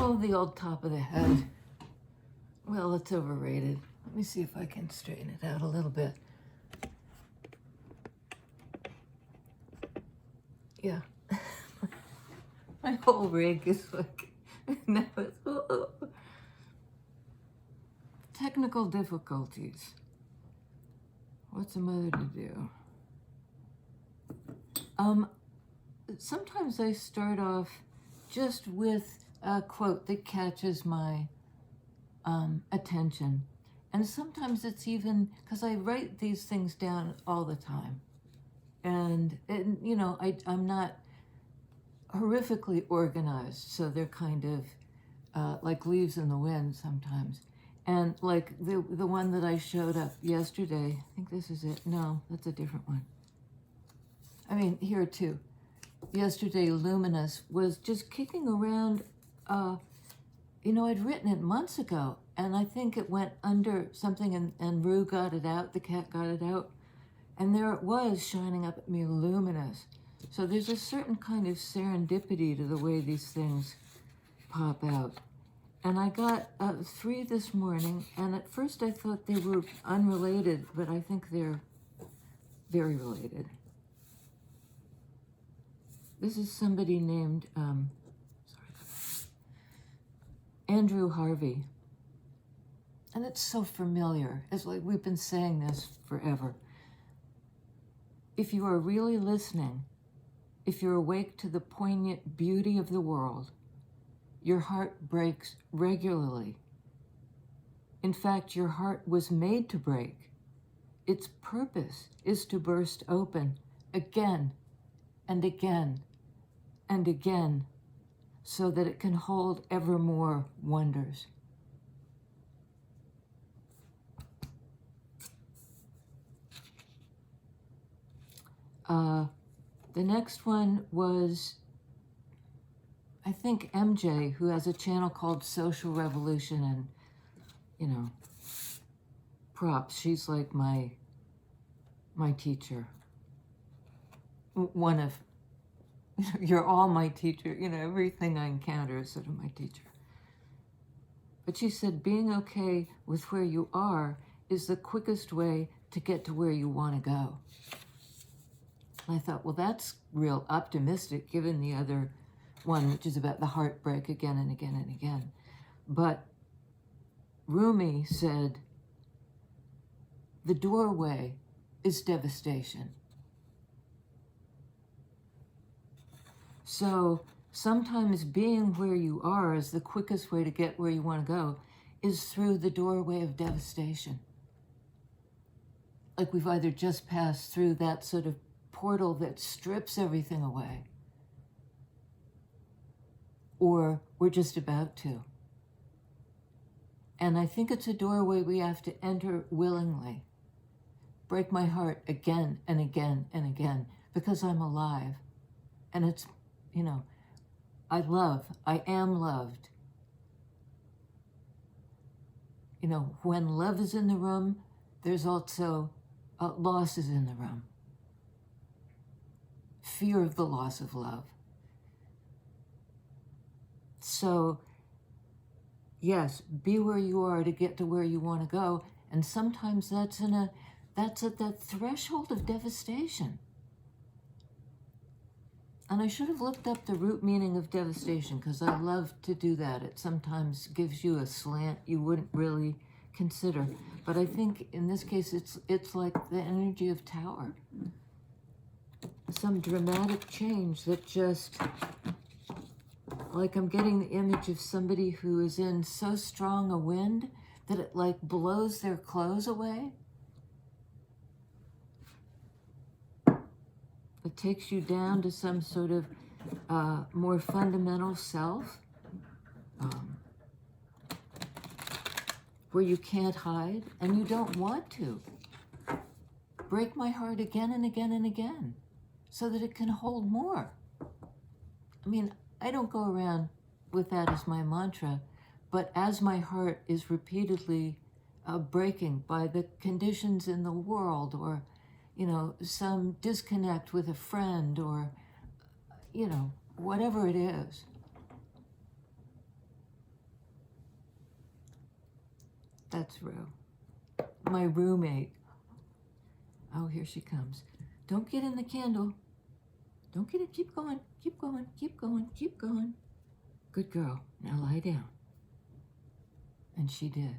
Oh, the old top of the head. Well, it's overrated. Let me see if I can straighten it out a little bit. Yeah. My whole rig is like, now it's, oh. Technical difficulties. What's a mother to do? Sometimes I start off just with a quote that catches my attention. And sometimes it's even, because I write these things down all the time. And you know, I'm not horrifically organized, so they're kind of like leaves in the wind sometimes. And like the one that I showed up yesterday, I think this is it. No, that's a different one. I mean, here too. Yesterday, Luminous was just kicking around. You know, I'd written it months ago, and I think it went under something, and Rue got it out, the cat got it out, and there it was shining up at me, luminous. So there's a certain kind of serendipity to the way these things pop out. And I got 3 this morning, and at first I thought they were unrelated, but I think they're very related. This is somebody named, Andrew Harvey. And it's so familiar. It's like we've been saying this forever. If you are really listening, if you're awake to the poignant beauty of the world, your heart breaks regularly. In fact, your heart was made to break. Its purpose is to burst open again and again and again, so that it can hold ever more wonders. The next one was, I think, MJ, who has a channel called Social Revolution, and, you know, props. She's like my teacher. One of, you're all my teacher. You know, everything I encounter is sort of my teacher. But she said, being okay with where you are is the quickest way to get to where you want to go. And I thought, well, that's real optimistic, given the other one, which is about the heartbreak again and again and again. But Rumi said, the doorway is devastation. So sometimes being where you are is the quickest way to get where you want to go, is through the doorway of devastation. Like we've either just passed through that sort of portal that strips everything away, or we're just about to. And I think it's a doorway we have to enter willingly. Break my heart again and again and again, because I'm alive. And it's, you know, I am loved. You know, when love is in the room, there's also losses in the room. Fear of the loss of love. So, yes, be where you are to get to where you want to go. And sometimes that's at that threshold of devastation. And I should have looked up the root meaning of devastation, because I love to do that. It sometimes gives you a slant you wouldn't really consider. But I think in this case, it's like the energy of tower. Some dramatic change that just, like I'm getting the image of somebody who is in so strong a wind that it like blows their clothes away. It takes you down to some sort of more fundamental self, where you can't hide and you don't want to. Break my heart again and again and again, so that it can hold more. I mean, I don't go around with that as my mantra, but as my heart is repeatedly breaking by the conditions in the world, or, you know, some disconnect with a friend, or, you know, whatever it is, That's Rue. My roommate. Oh, here she comes. Don't get in the candle. Don't get it. Keep going. Keep going. Keep going. Keep going. Good girl. Now lie down. And she did.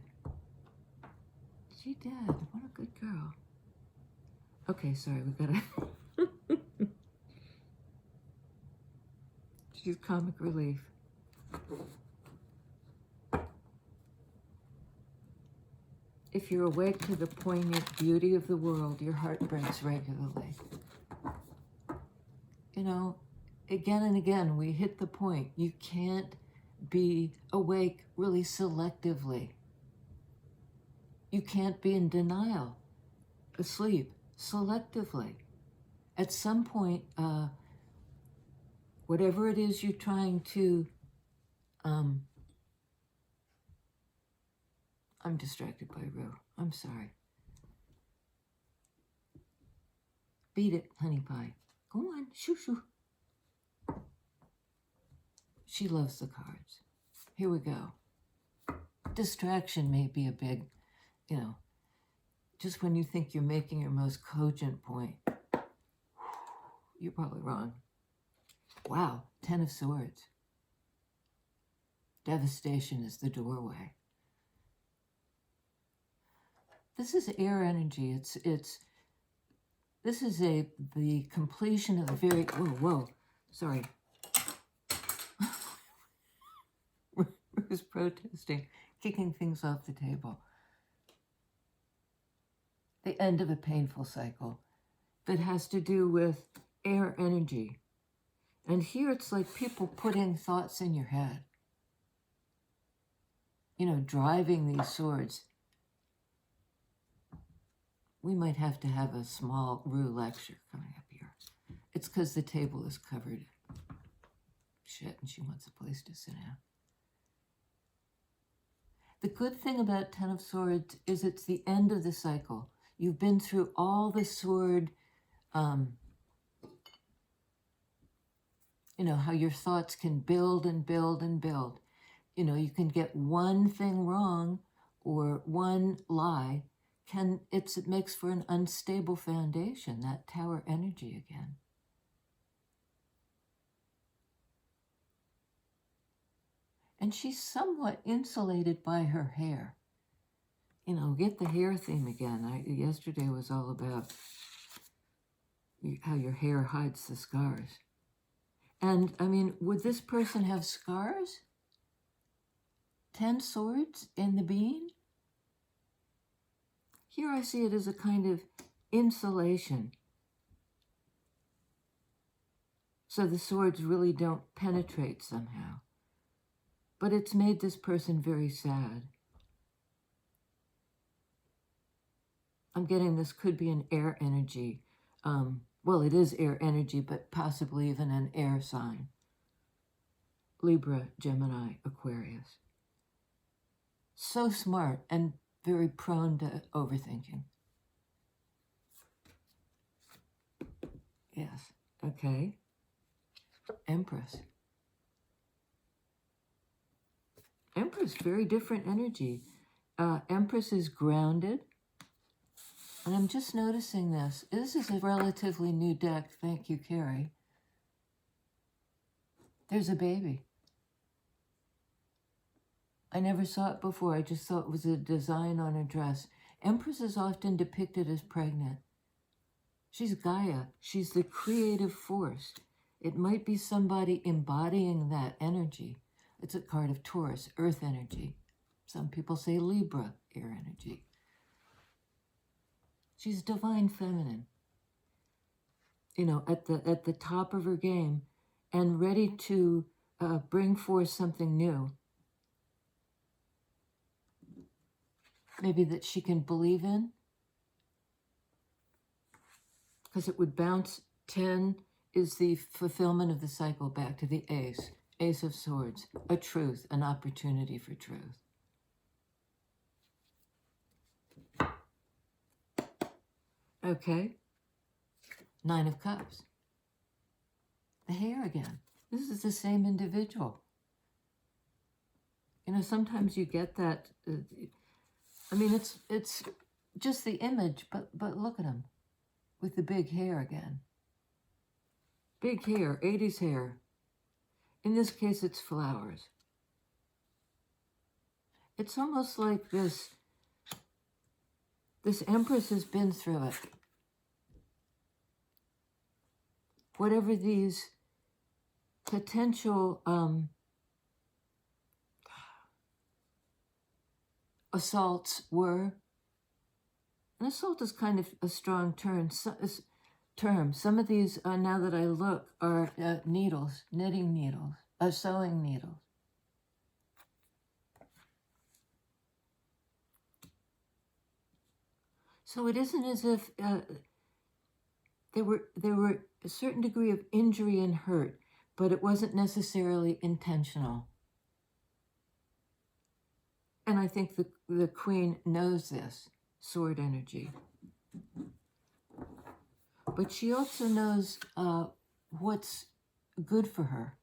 She did. What a good girl. Okay, sorry. We gotta... She's comic relief. If you're awake to the poignant beauty of the world, your heart breaks regularly. You know, again and again, we hit the point. You can't be awake really selectively. You can't be in denial, asleep, selectively. At some point, whatever it is you're trying to, I'm distracted by Rue. I'm sorry. Beat it, honey pie. Go on, shoo shoo. She loves the cards. Here we go. Distraction may be a big, you know, just when you think you're making your most cogent point, you're probably wrong. Wow, 10 of Swords. Devastation is the doorway. This is air energy. This is the completion of a very, whoa, sorry. Rue's protesting, kicking things off the table. The end of a painful cycle that has to do with air energy. And here it's like people putting thoughts in your head. You know, driving these swords. We might have to have a small Rue lecture coming up here. It's because the table is covered. Shit, and she wants a place to sit down. The good thing about 10 of Swords is it's the end of the cycle. You've been through all the sword, you know, how your thoughts can build and build and build. You know, you can get one thing wrong or one lie. It makes for an unstable foundation, that tower energy again. And she's somewhat insulated by her hair. You know, get the hair theme again. Yesterday was all about how your hair hides the scars. And, I mean, would this person have scars? 10 swords in the bean? Here I see it as a kind of insulation. So the swords really don't penetrate somehow. But it's made this person very sad. I'm getting this could be an air energy. Well, it is air energy, but possibly even an air sign. Libra, Gemini, Aquarius. So smart and very prone to overthinking. Yes, okay. Empress. Empress, very different energy. Empress is grounded. And I'm just noticing this. This is a relatively new deck. Thank you, Carrie. There's a baby. I never saw it before. I just thought it was a design on a dress. Empress is often depicted as pregnant. She's Gaia. She's the creative force. It might be somebody embodying that energy. It's a card of Taurus, earth energy. Some people say Libra, air energy. She's divine feminine. You know, at the top of her game and ready to bring forth something new. Maybe that she can believe in. Because it would bounce. 10 is the fulfillment of the cycle back to the ace. Ace of Swords. A truth, an opportunity for truth. Okay. 9 of Cups. The hair again. This is the same individual. You know, sometimes you get that... I mean, it's just the image, but look at him with the big hair again. Big hair, 80s hair. In this case, it's flowers. It's almost like this Empress has been through it. Whatever these potential assaults were, and assault is kind of a strong term. Some of these, now that I look, are needles, knitting needles, sewing needles. So it isn't as if there were a certain degree of injury and hurt, but it wasn't necessarily intentional. And I think the Queen knows this, sword energy. But she also knows what's good for her.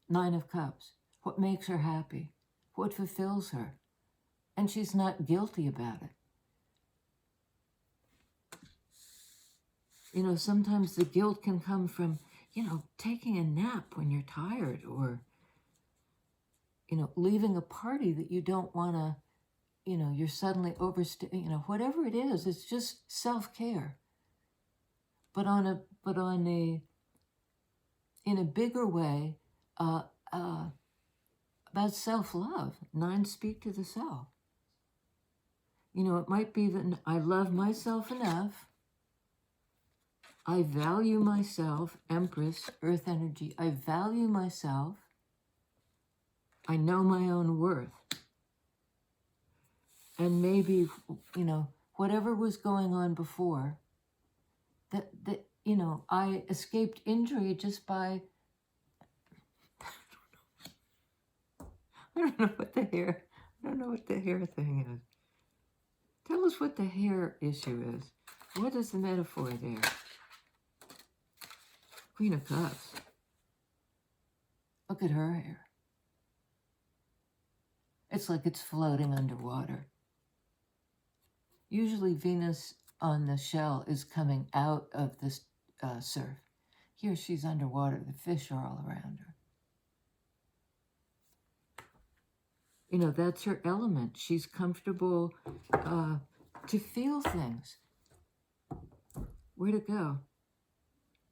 9 of Cups. What makes her happy. What fulfills her. And she's not guilty about it. You know, sometimes the guilt can come from, you know, taking a nap when you're tired, or, you know, leaving a party that you don't want to, you know, you're suddenly you know, whatever it is, it's just self-care. But in a bigger way, about self-love. 9 speak to the self. You know, it might be that I love myself enough. I value myself, Empress, Earth energy. I value myself. I know my own worth. And maybe, you know, whatever was going on before, that you know, I escaped injury just by, I don't know what the hair thing is. Tell us what the hair issue is. What is the metaphor there? Queen of Cups. Look at her hair. It's like it's floating underwater. Usually Venus on the shell is coming out of this surf. Here she's underwater. The fish are all around her. You know, that's her element. She's comfortable to feel things. Where to go?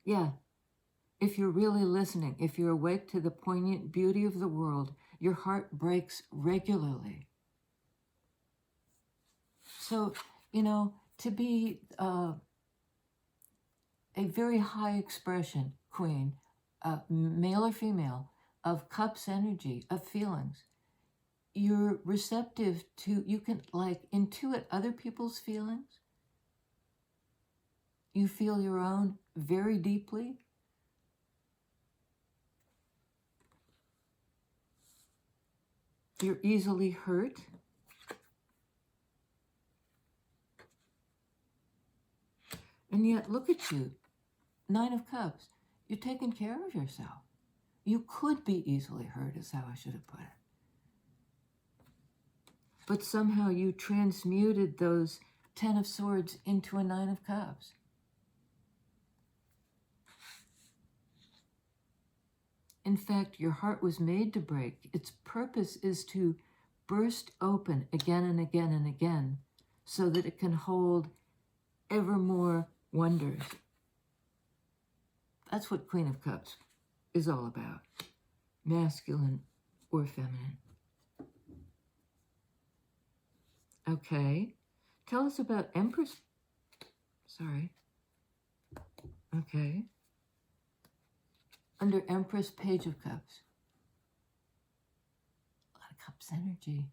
Yeah. If you're really listening, if you're awake to the poignant beauty of the world, your heart breaks regularly. So, you know, to be a very high expression Queen, male or female, of Cups energy, of feelings, you're receptive to, you can like intuit other people's feelings. You feel your own very deeply. You're easily hurt. And yet, look at you, 9 of Cups. You're taking care of yourself. You could be easily hurt, is how I should have put it. But somehow you transmuted those 10 of Swords into a 9 of Cups. In fact, your heart was made to break. Its purpose is to burst open again and again and again so that it can hold ever more wonders. That's what Queen of Cups is all about, masculine or feminine. Okay, tell us about Empress. Sorry. Okay. Under Empress, Page of Cups. A lot of Cups energy.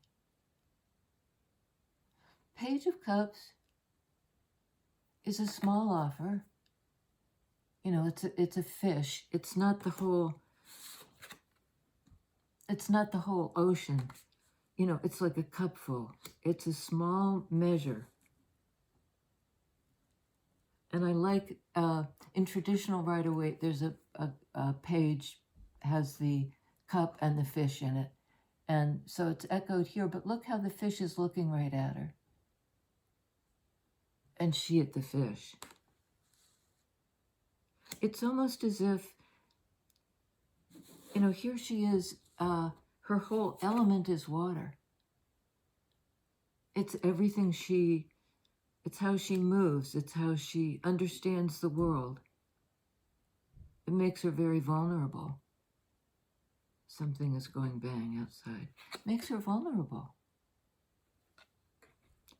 Page of Cups is a small offer. You know, it's a fish. It's not the whole ocean. You know, it's like a cupful. It's a small measure. And I like, in traditional Rider-Waite, there's a page, has the cup and the fish in it. And so it's echoed here, but look how the fish is looking right at her. And she at the fish. It's almost as if, you know, here she is, her whole element is water. It's everything it's how she moves, it's how she understands the world. It makes her very vulnerable. Something is going bang outside. Makes her vulnerable.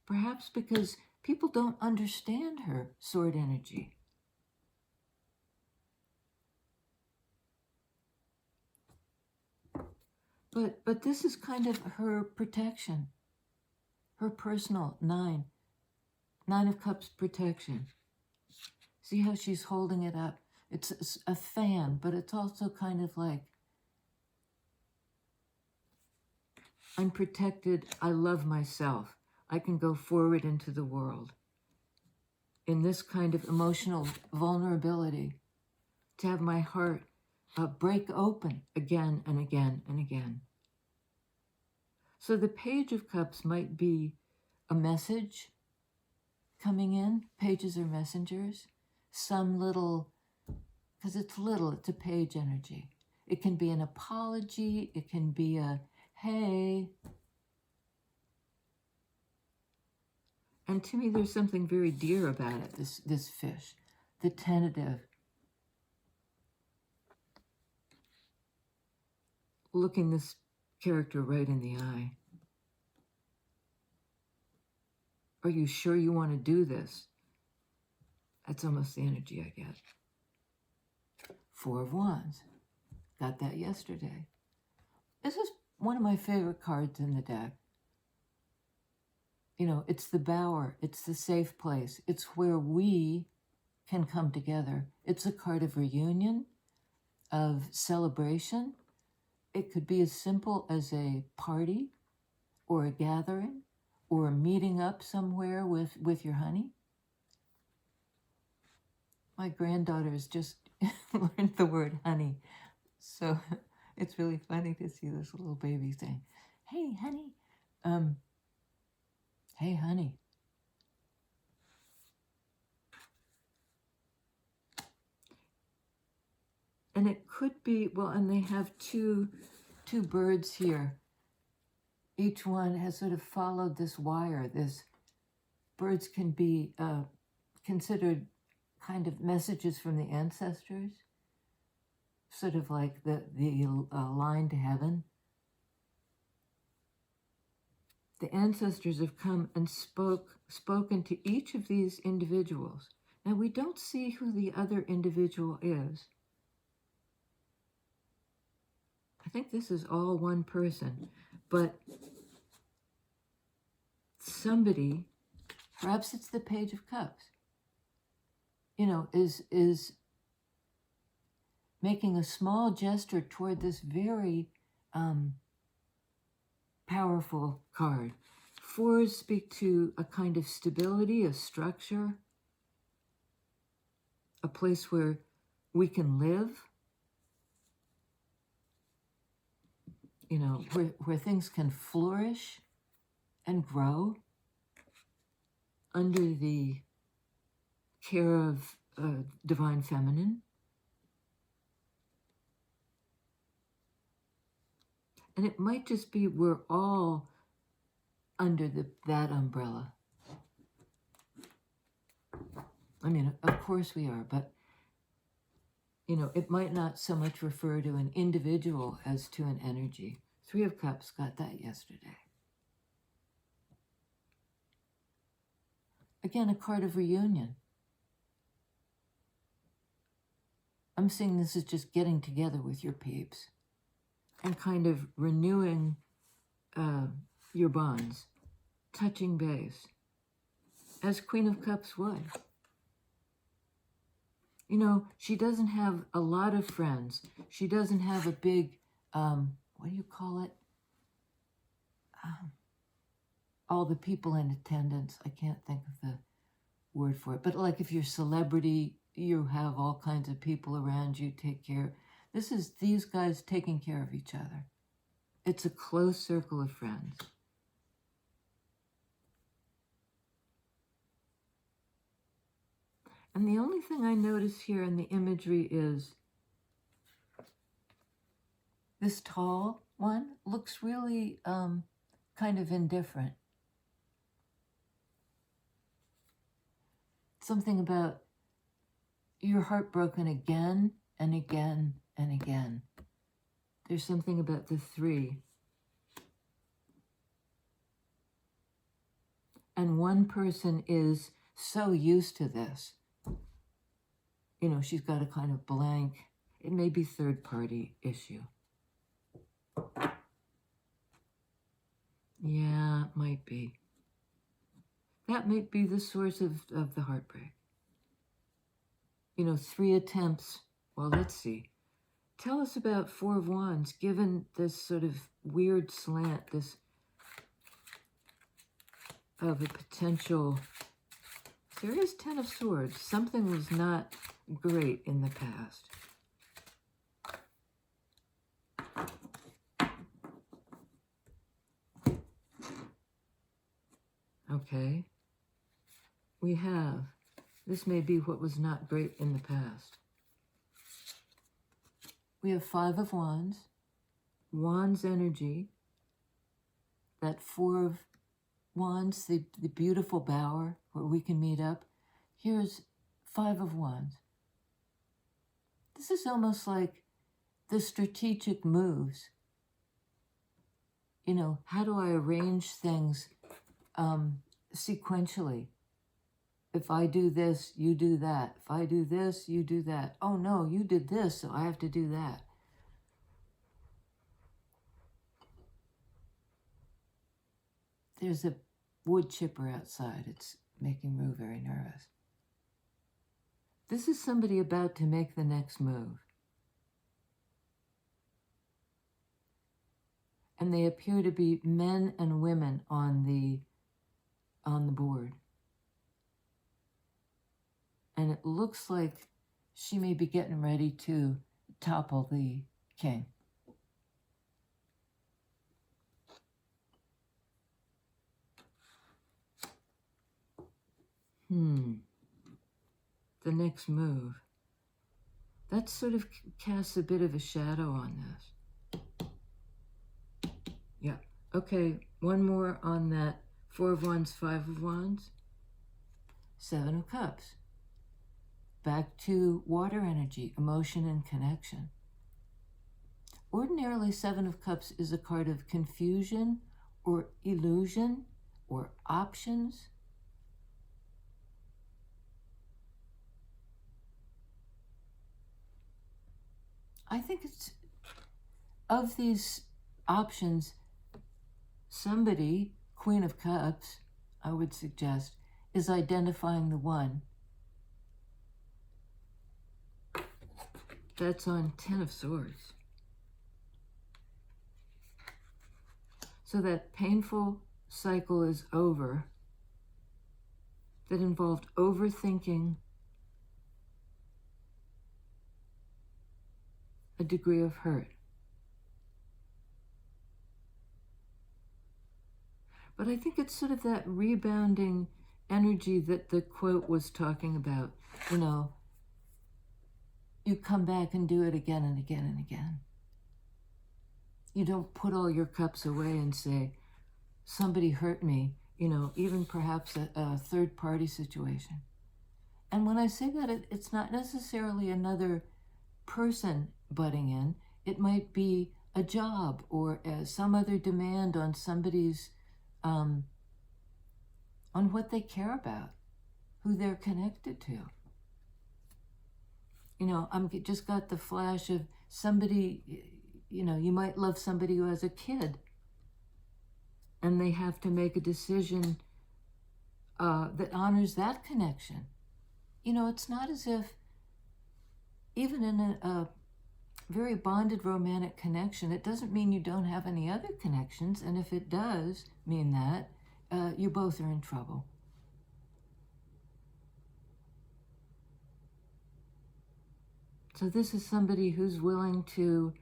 Perhaps because people don't understand her sword energy. But this is kind of her protection. Her personal Nine of Cups protection. See how she's holding it up? It's a fan, but it's also kind of like, I'm protected, I love myself. I can go forward into the world. In this kind of emotional vulnerability, to have my heart break open again and again and again. So the Page of Cups might be a message coming in. Pages are messengers. Some little, because it's little, it's a page energy. It can be an apology. It can be a, hey. And to me, there's something very dear about it, this fish. The tentative. Looking this character right in the eye. Are you sure you want to do this? That's almost the energy I get. Four of Wands. Got that yesterday. This is one of my favorite cards in the deck. You know, it's the bower. It's the safe place. It's where we can come together. It's a card of reunion, of celebration. It could be as simple as a party or a gathering or a meeting up somewhere with your honey. My granddaughter has just learned the word honey. So it's really funny to see this little baby saying, hey, honey. Hey, honey. And it could be, well, and they have two birds here. Each one has sort of followed this wire. Birds can be considered kind of messages from the ancestors, sort of like the line to heaven. The ancestors have come and spoken to each of these individuals. Now, we don't see who the other individual is. I think this is all one person, but somebody, perhaps it's the Page of Cups, you know, is making a small gesture toward this very powerful card. Fours speak to a kind of stability, a structure, a place where we can live, you know, where things can flourish and grow under the care of divine feminine. And it might just be we're all under that umbrella. I mean, of course we are, but, you know, it might not so much refer to an individual as to an energy. Three of Cups got that yesterday. Again, a card of reunion. I'm seeing this as just getting together with your peeps and kind of renewing your bonds, touching base, as Queen of Cups would. You know, she doesn't have a lot of friends. She doesn't have a big, what do you call it? All the people in attendance. I can't think of the word for it. But like if you're a celebrity, you have all kinds of people around you, take care. This is these guys taking care of each other. It's a close circle of friends. And the only thing I notice here in the imagery is this tall one looks really kind of indifferent. Something about you're heartbroken again and again and again. There's something about the 3. And one person is so used to this. You know, she's got a kind of blank, it may be third-party issue. Yeah, it might be. That might be the source of the heartbreak. You know, 3 attempts. Well, let's see. Tell us about 4 of Wands, given this sort of weird slant, this of a potential. There is 10 of Swords. Something was not great in the past. Okay. We have, this may be what was not great in the past. We have 5 of Wands, Wands energy, that 4 of Wands, the beautiful bower where we can meet up. Here's 5 of Wands. This is almost like the strategic moves. You know, how do I arrange things sequentially? If I do this, you do that. If I do this, you do that. Oh no, you did this, so I have to do that. There's a wood chipper outside. It's making Rue very nervous. This is somebody about to make the next move. And they appear to be men and women on the board. And it looks like she may be getting ready to topple the king. The next move. That sort of casts a bit of a shadow on this. Yeah. Okay, one more on that. 4 of Wands, 5 of Wands. 7 of Cups. Back to water energy, emotion and connection. Ordinarily, 7 of Cups is a card of confusion or illusion or options. I think it's, of these options, somebody, Queen of Cups, I would suggest, is identifying the one. That's on 10 of Swords. So that painful cycle is over that involved overthinking a degree of hurt. But I think it's sort of that rebounding energy that the quote was talking about. You know, you come back and do it again and again and again. You don't put all your cups away and say, somebody hurt me, you know, even perhaps a third-party situation. And when I say that, it's not necessarily another person butting in. It might be a job or some other demand on somebody's, on what they care about, who they're connected to. You know, I'm just got the flash of somebody, you know, you might love somebody who has a kid and they have to make a decision that honors that connection. You know, it's not as if, even in a very bonded romantic connection, it doesn't mean you don't have any other connections. And if it does mean that, you both are in trouble. So this is somebody who's willing to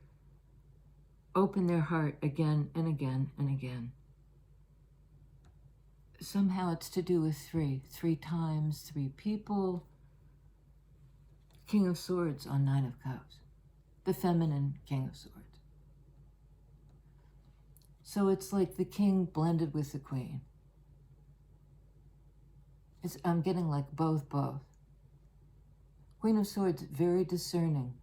open their heart again and again and again. Somehow it's to do with three times, three people. King of Swords on Nine of Cups, the feminine King of Swords. So it's like the king blended with the queen. I'm getting like both. Queen of Swords, very discerning,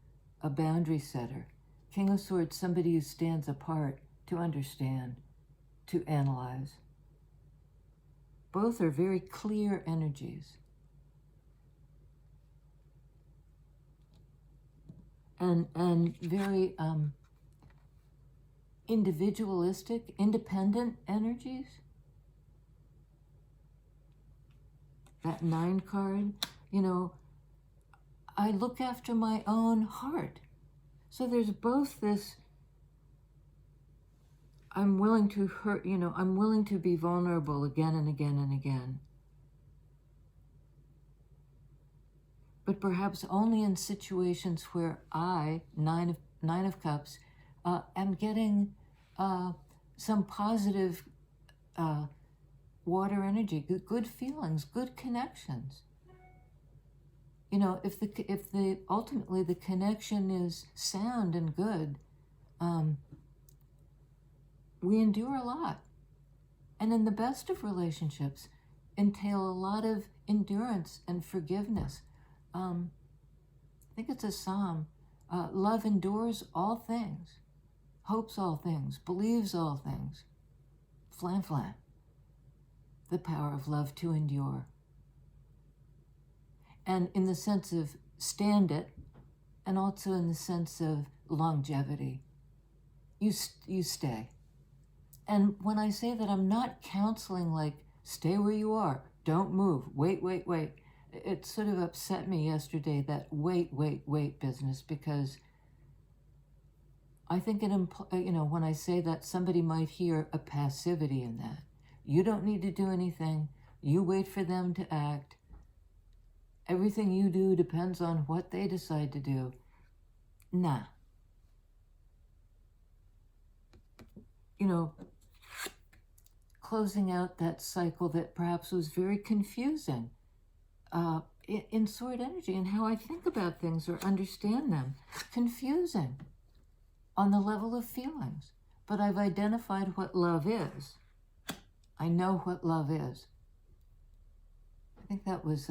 a boundary setter. King of Swords, somebody who stands apart to understand, to analyze. Both are very clear energies. And very individualistic, independent energies. That 9 card, I look after my own heart. So there's both this, I'm willing to hurt, I'm willing to be vulnerable again and again and again. But perhaps only in situations where I, Nine of Cups, am getting some positive water energy, good feelings, good connections. If ultimately the connection is sound and good, we endure a lot. And in the best of relationships, entail a lot of endurance and forgiveness. I think it's a psalm. Love endures all things, hopes all things, believes all things. Flam flam. The power of love to endure. And in the sense of stand it, and also in the sense of longevity. You stay. And when I say that, I'm not counseling like, stay where you are, don't move, wait. It sort of upset me yesterday, that wait business, because I think when I say that, somebody might hear a passivity in that. You don't need to do anything. You wait for them to act. Everything you do depends on what they decide to do. Nah. Closing out that cycle that perhaps was very confusing in sword energy and how I think about things or understand them. Confusing on the level of feelings. But I've identified what love is. I know what love is. I think that was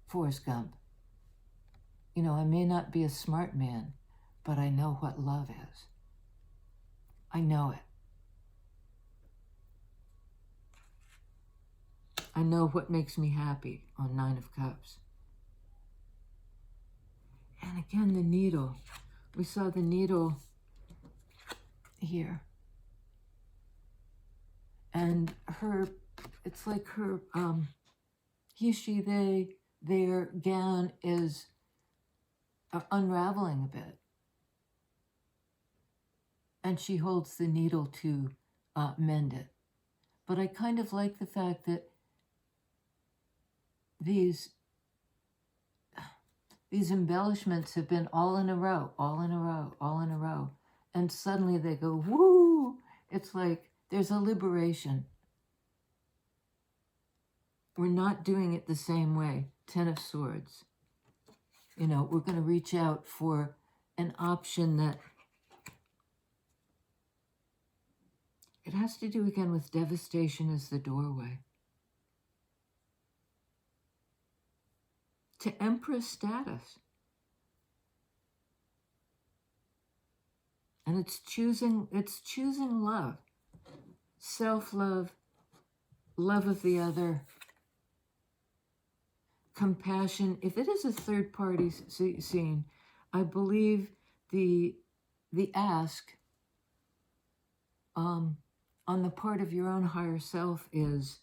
Forrest Gump. I may not be a smart man, but I know what love is. I know it. I know what makes me happy on Nine of Cups. And again, the needle. We saw the needle here. And it's like her, he, she, they, their gown is unraveling a bit. And she holds the needle to mend it. But I kind of like the fact that these embellishments have been all in a row. And suddenly they go, woo! It's like there's a liberation. We're not doing it the same way. 10 of Swords. We're going to reach out for an option that it has to do again with devastation is the doorway. To Empress status. And it's choosing love. Self-love, love of the other, compassion. If it is a third party scene, I believe the ask on the part of your own higher self is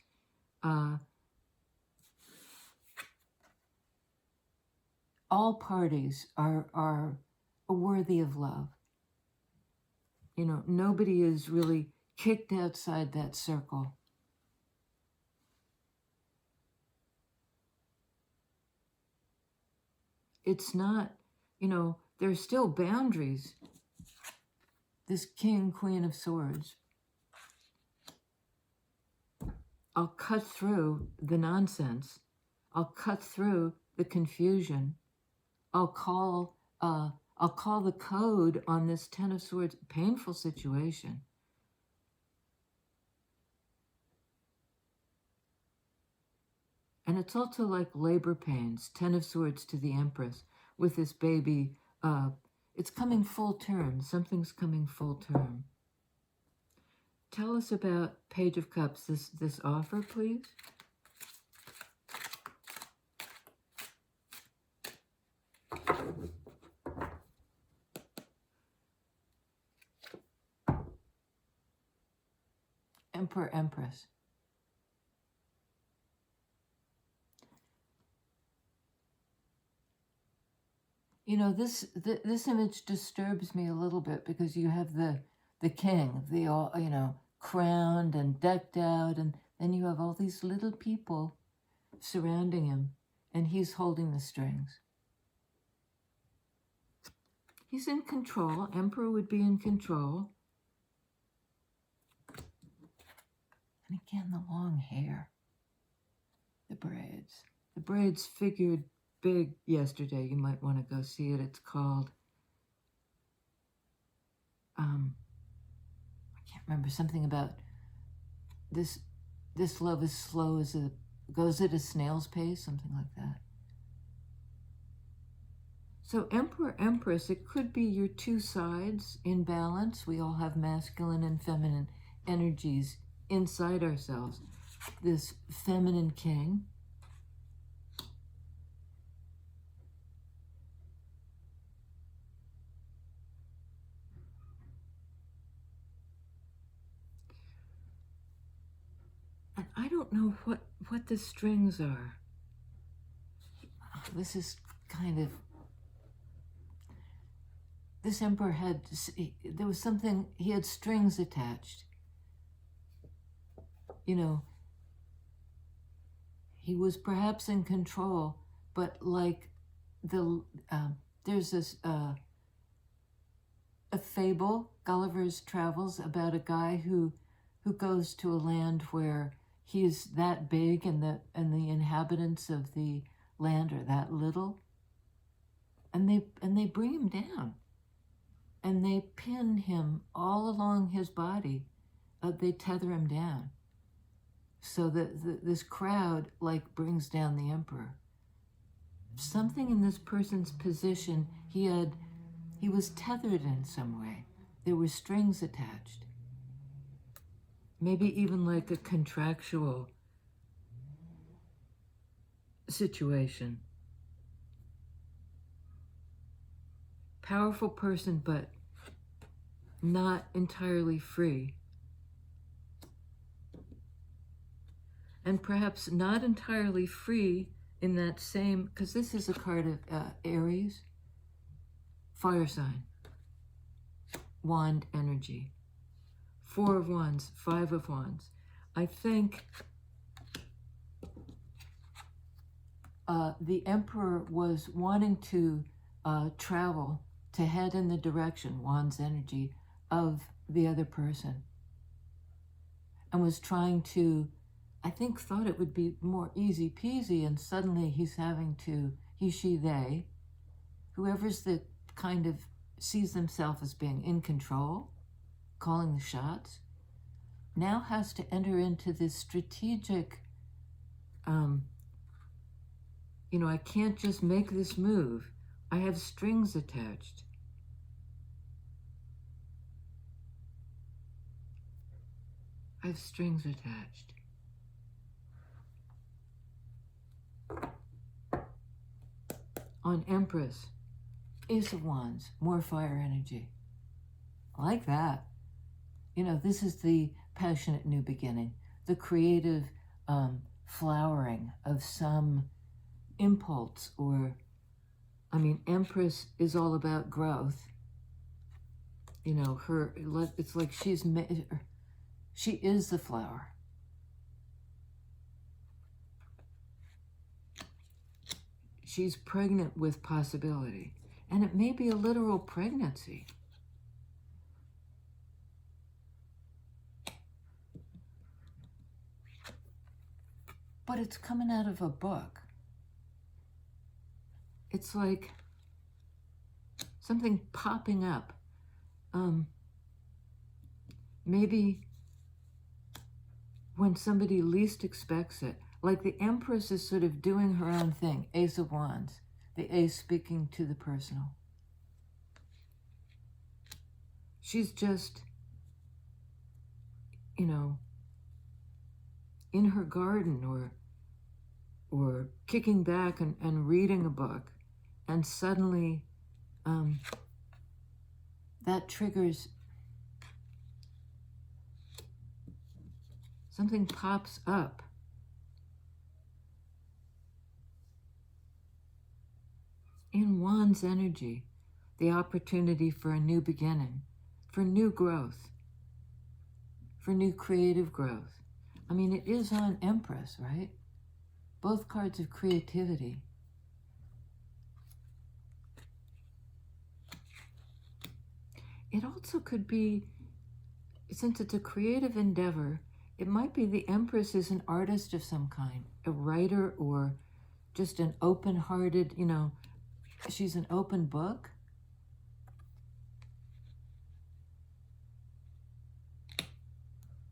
all parties are worthy of love. Nobody is really kicked outside that circle. It's not, there's still boundaries. this King, Queen of Swords. I'll cut through the nonsense. I'll cut through the confusion. I'll call the code on this Ten of Swords, painful situation. And it's also like labor pains, Ten of Swords to the Empress with this baby. It's coming full term. Something's coming full term. Tell us about Page of Cups, this offer, please. Emperor, Empress. You know, this image disturbs me a little bit because you have the king, the all, you know, crowned and decked out, and then you have all these little people surrounding him, and he's holding the strings. He's in control. Emperor would be in control. And again, the long hair, the braids. The braids figured big yesterday. You might want to go see it. It's called, I can't remember, something about this love is slow as a, goes at a snail's pace, something like that. So Emperor, Empress, it could be your two sides in balance. We all have masculine and feminine energies inside ourselves. This feminine king, and I don't know what the strings are. This is kind of, this emperor had, there was something, he had strings attached. You know, he was perhaps in control, but like there's this, a fable, Gulliver's Travels, about a guy who goes to a land where he's that big and the inhabitants of the land are that little, and they bring him down, and they pin him all along his body. They tether him down, so that this crowd like brings down the emperor. Something in this person's position, he was tethered in some way. There were strings attached. Maybe even like a contractual situation. Powerful person, but not entirely free. And perhaps not entirely free in that same, because this is a card of Aries, fire sign, wand energy. 4 of Wands, 5 of Wands. I think the Emperor was wanting to travel, to head in the direction, Wands energy, of the other person. And was trying to, I think, thought it would be more easy peasy, and suddenly he's having to, he, she, they, whoever's the kind of sees themselves as being in control, calling the shots, now has to enter into this strategic, you know, I can't just make this move. I have strings attached. I have strings attached. On Empress, Ace of Wands, more fire energy. I like that. You know, this is the passionate new beginning, the creative flowering of some impulse, or, I mean, Empress is all about growth. You know, it's like she is the flower. She's pregnant with possibility. And it may be a literal pregnancy. but it's coming out of a book. It's like something popping up. Maybe when somebody least expects it. Like the Empress is sort of doing her own thing. Ace of Wands. The Ace speaking to the personal. She's just, you know, in her garden or kicking back and reading a book. And suddenly that triggers, something pops up. In Wands energy, the opportunity for a new beginning, for new growth, for new creative growth. I mean, it is on Empress, right? Both cards of creativity. It also could be, since it's a creative endeavor, it might be the Empress is an artist of some kind, a writer or just an open-hearted, you know, she's an open book.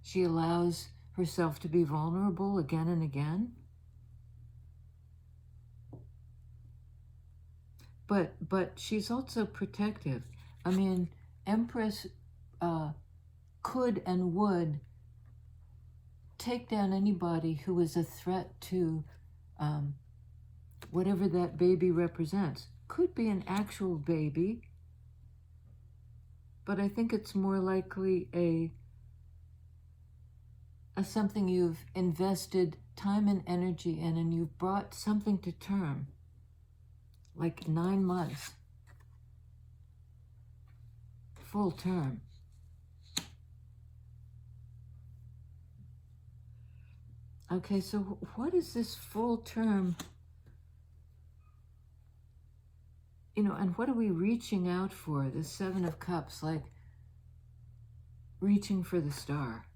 She allows herself to be vulnerable again and again. But she's also protective. I mean, Empress could and would take down anybody who is a threat to whatever that baby represents. Could be an actual baby, but I think it's more likely a something you've invested time and energy in, and you've brought something to term, like 9 months, full term. Okay, so what is this full term? You know, and what are we reaching out for? The Seven of Cups, like reaching for the star.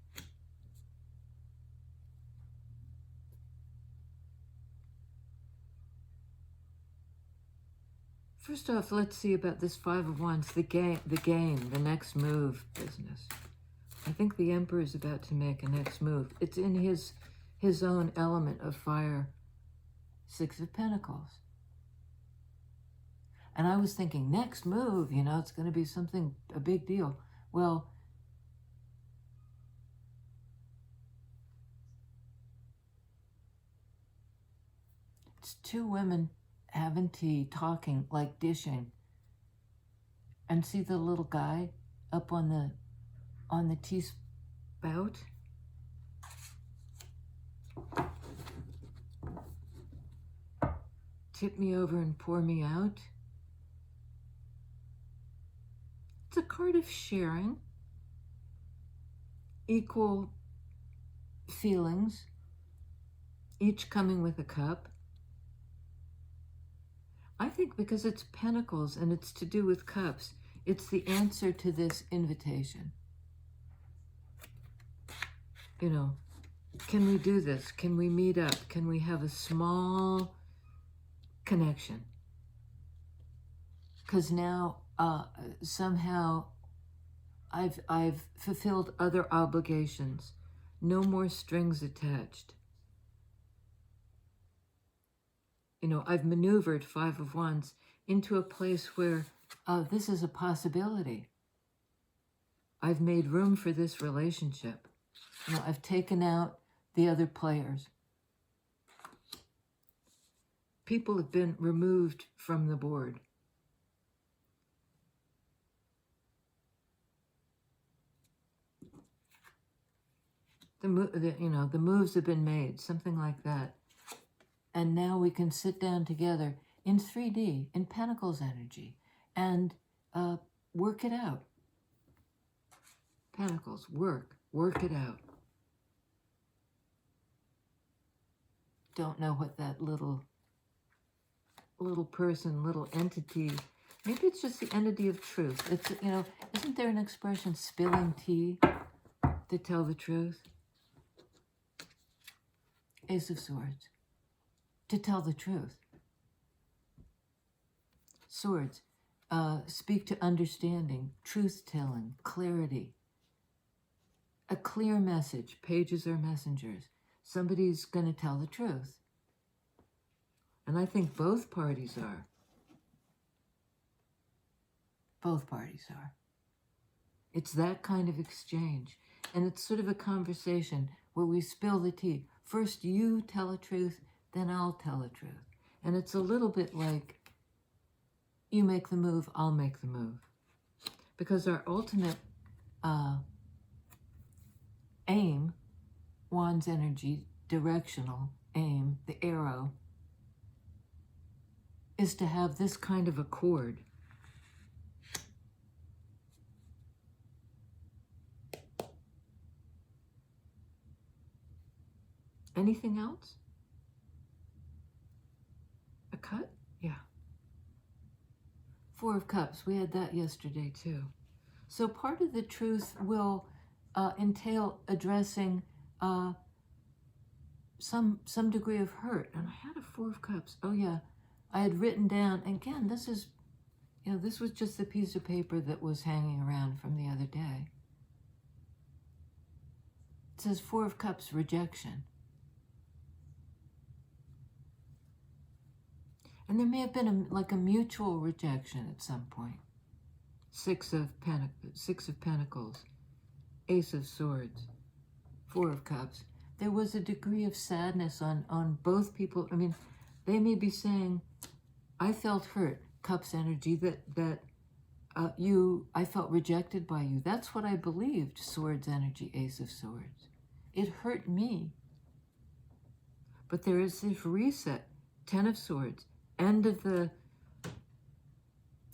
First off, let's see about this Five of Wands, the game, the next move business. I think the Emperor is about to make a next move. It's in his own element of fire. Six of Pentacles. And I was thinking, next move, you know, it's going to be something, a big deal. Well, it's two women having tea, talking, like dishing. And see the little guy up on the tea spout? Tip me over and pour me out. It's a card of sharing, equal feelings, each coming with a cup. I think because it's pentacles and it's to do with cups, it's the answer to this invitation. You know, can we do this? Can we meet up? Can we have a small connection? Because now somehow I've fulfilled other obligations. No more strings attached. You know, I've maneuvered Five of Wands into a place where this is a possibility. I've made room for this relationship. You know, I've taken out the other players. People have been removed from the board. The moves have been made, something like that. And now we can sit down together in 3D, in Pentacles energy, and work it out. Pentacles, work it out. Don't know what that little person, little entity, maybe it's just the entity of truth. It's, you know, isn't there an expression, spilling tea, to tell the truth? Ace of Swords. To tell the truth. Swords. Speak to understanding, truth-telling, clarity. A clear message. Pages are messengers. Somebody's going to tell the truth. And I think both parties are. Both parties are. It's that kind of exchange. And it's sort of a conversation where we spill the tea. First you tell a truth, then I'll tell a truth. And it's a little bit like, you make the move, I'll make the move. Because our ultimate aim, Wand's energy, directional aim, the arrow, is to have this kind of accord. Anything else? A cut? Yeah. Four of Cups, we had that yesterday too. So part of the truth will entail addressing some degree of hurt. And I had a Four of Cups. Oh yeah, I had written down, again, this is, you know, this was just the piece of paper that was hanging around from the other day. It says Four of Cups, rejection. And there may have been like a mutual rejection at some point. Six of Pentacles, Ace of Swords, Four of Cups. There was a degree of sadness on both people. I mean, they may be saying, I felt hurt, Cups energy, that I felt rejected by you. That's what I believed, Swords energy, Ace of Swords. It hurt me. But there is this reset, Ten of Swords, end of the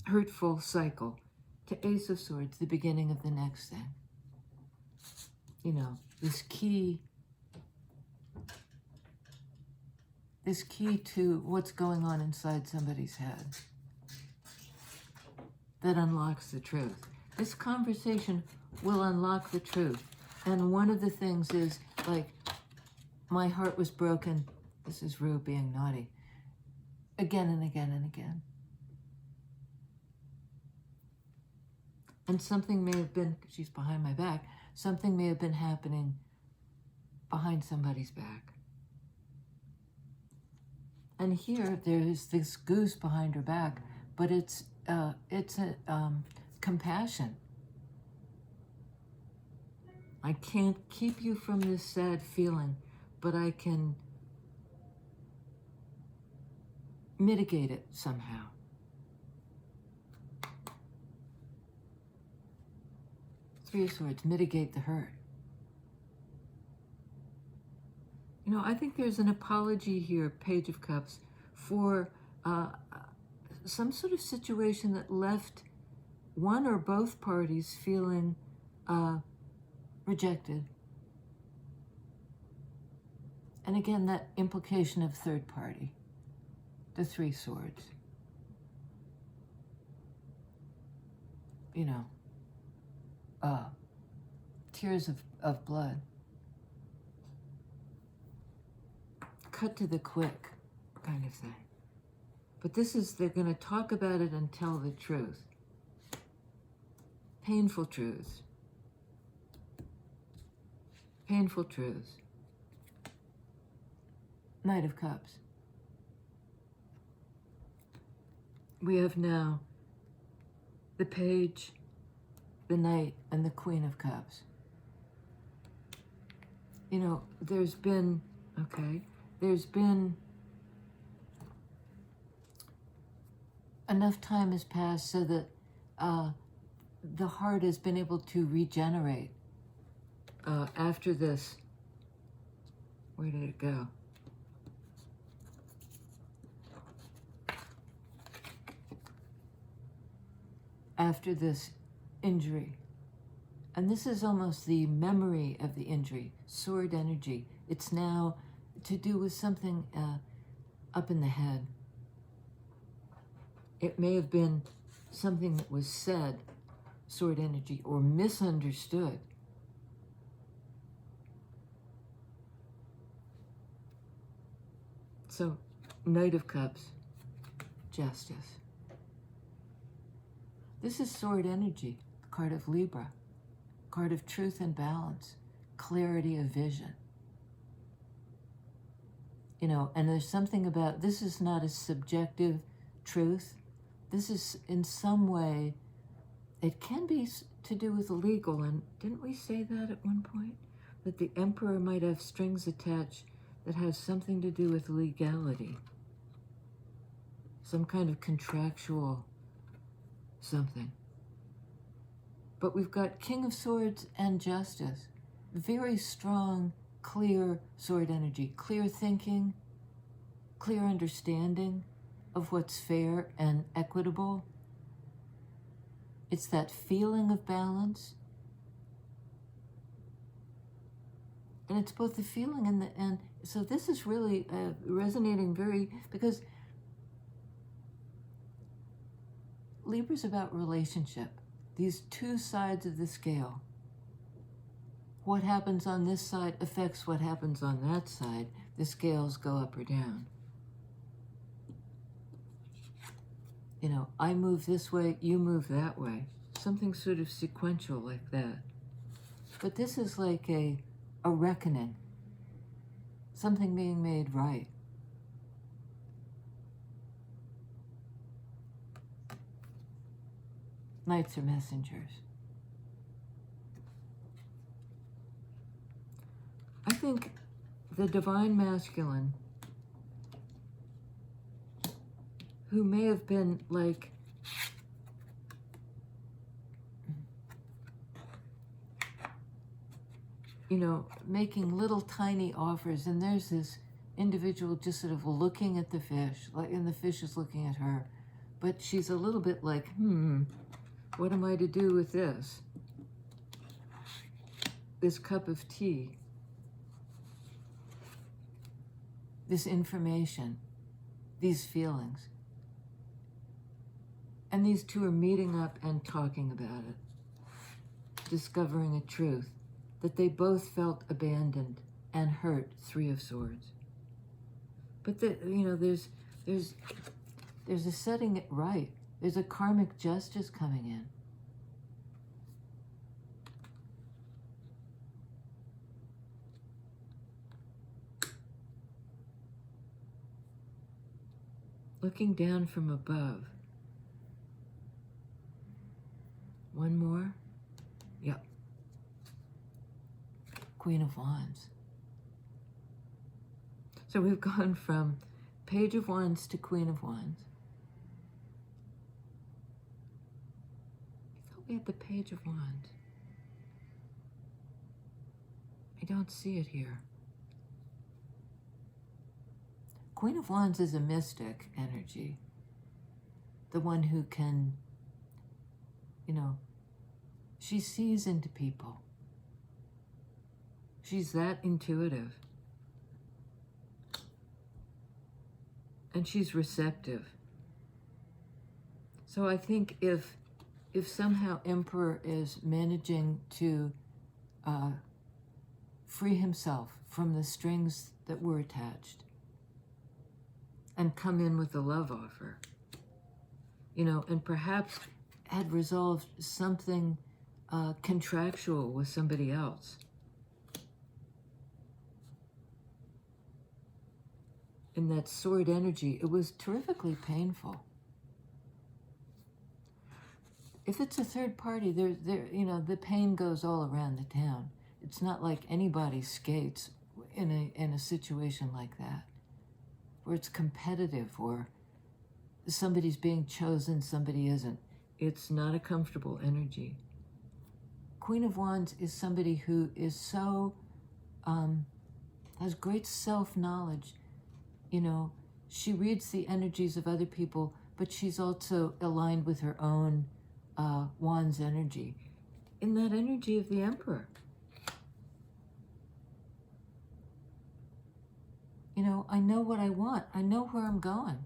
hurtful cycle, to Ace of Swords, the beginning of the next thing. You know, this key to what's going on inside somebody's head that unlocks the truth. This conversation will unlock the truth. And one of the things is, like, my heart was broken. This is Rue being naughty. Again and again and again. And something may have been, she's behind my back, something may have been happening behind somebody's back. And here there's this goose behind her back, but it's a compassion. I can't keep you from this sad feeling, but I can mitigate it somehow. Three of Swords, mitigate the hurt. You know, I think there's an apology here, Page of Cups, for some sort of situation that left one or both parties feeling rejected. And again, that implication of third party. The Three Swords. You know, tears of blood. Cut to the quick kind of thing. But this is, they're going to talk about it and tell the truth. Painful truths. Painful truths. Knight of Cups. We have now the Page, the Knight, and the Queen of Cups. You know, there's been enough time has passed so that the heart has been able to regenerate after this. Where did it go? After this injury. And this is almost the memory of the injury, sword energy. It's now to do with something up in the head. It may have been something that was said, sword energy, or misunderstood. So, Knight of Cups, Justice. This is sword energy, the card of Libra, card of truth and balance, clarity of vision. You know, and there's something about, this is not a subjective truth. This is in some way, it can be to do with legal, and didn't we say that at one point? That the Emperor might have strings attached that has something to do with legality. Some kind of contractual something. But we've got King of Swords and Justice. Very strong, clear sword energy. Clear thinking, clear understanding of what's fair and equitable. It's that feeling of balance. And it's both the feeling and so this is really resonating very, because Libra's about relationship. These two sides of the scale. What happens on this side affects what happens on that side. The scales go up or down. You know, I move this way, you move that way. Something sort of sequential like that. But this is like a reckoning. Something being made right. Knights are messengers. I think the divine masculine, who may have been like, you know, making little tiny offers, and there's this individual just sort of looking at the fish, like, and the fish is looking at her, but she's a little bit like, what am I to do with this? This cup of tea, this information, these feelings. And these two are meeting up and talking about it, discovering a truth, that they both felt abandoned and hurt. Three of Swords. But you know, there's a setting it right. There's a karmic justice coming in. Looking down from above. One more. Yep. Queen of Wands. So we've gone from Page of Wands to Queen of Wands. I thought we had the Page of Wands. I don't see it here. Queen of Wands is a mystic energy. The one who can, you know, she sees into people. She's that intuitive. And she's receptive. So I think if somehow Emperor is managing to free himself from the strings that were attached and come in with a love offer, you know, and perhaps had resolved something contractual with somebody else. In that sword energy, it was terrifically painful. If it's a third party, you know, the pain goes all around the town. It's not like anybody skates in a situation like that, where it's competitive, or somebody's being chosen, somebody isn't. It's not a comfortable energy. Queen of Wands is somebody who is so, has great self-knowledge. You know, she reads the energies of other people, but she's also aligned with her own Wands energy. In that energy of the Emperor. You know, I know what I want. I know where I'm going.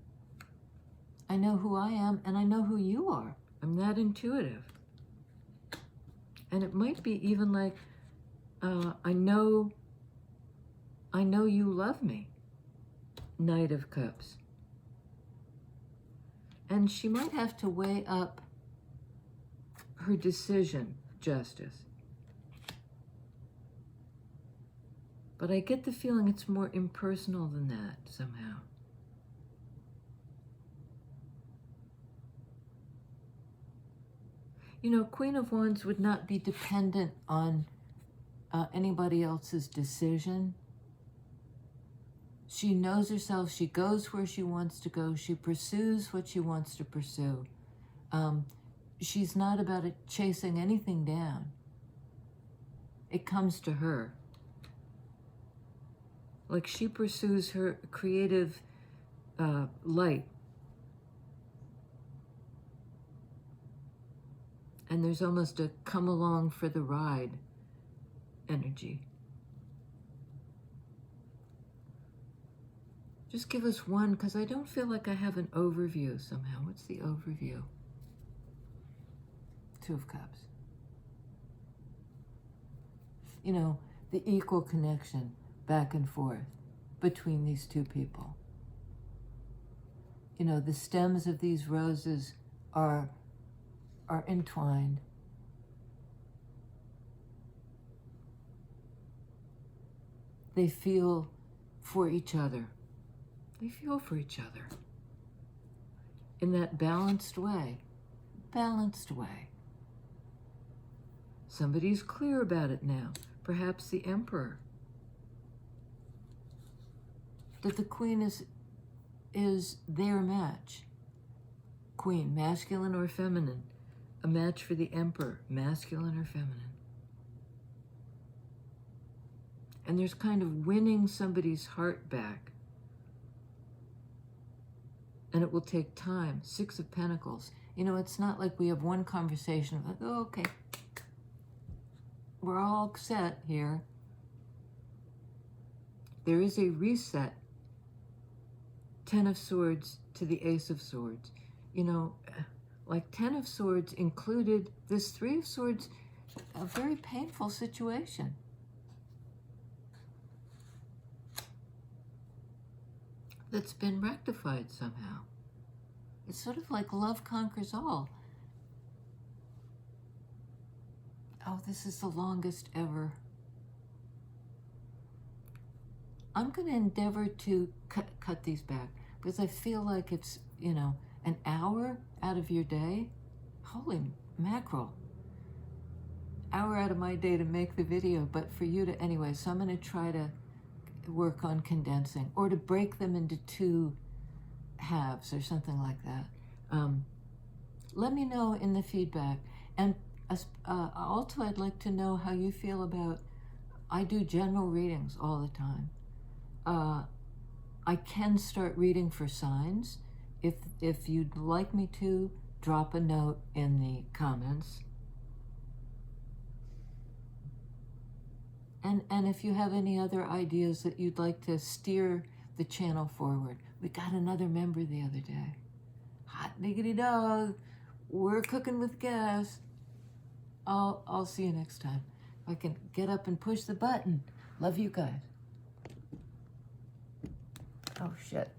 I know who I am, and I know who you are. I'm that intuitive. And it might be even like, I know you love me. Knight of Cups. And she might have to weigh up her decision, Justice. But I get the feeling it's more impersonal than that somehow. You know, Queen of Wands would not be dependent on anybody else's decision. She knows herself. She goes where she wants to go. She pursues what she wants to pursue. She's not about it chasing anything down. It comes to her. Like she pursues her creative light. And there's almost a come along for the ride energy. Just give us one, because I don't feel like I have an overview somehow. What's the overview? Two of Cups. You know, the equal connection back and forth between these two people. You know, the stems of these roses are entwined. They feel for each other. They feel for each other in that balanced way. Balanced way. Somebody's clear about it now. Perhaps the Emperor. That the Queen is their match. Queen, masculine or feminine. A match for the Emperor, masculine or feminine. And there's kind of winning somebody's heart back. And it will take time. Six of Pentacles. You know, it's not like we have one conversation like, oh, okay, we're all set here. There is a reset. Ten of Swords to the Ace of Swords. You know, like Ten of Swords included this Three of Swords, a very painful situation. That's been rectified somehow. It's sort of like love conquers all. Oh, this is the longest ever. I'm going to endeavor to cut these back because I feel like it's, you know, an hour out of your day. Holy mackerel. Hour out of my day to make the video, but for you to, anyway, so I'm going to try to work on condensing or to break them into two halves or something like that. Let me know in the feedback. And also I'd like to know how you feel about, I do general readings all the time. I can start reading for signs. If you'd like me to, drop a note in the comments. And if you have any other ideas that you'd like to steer the channel forward. We got another member the other day. Hot diggity dog. We're cooking with gas. I'll see you next time. If I can get up and push the button. Love you guys. Oh, shit.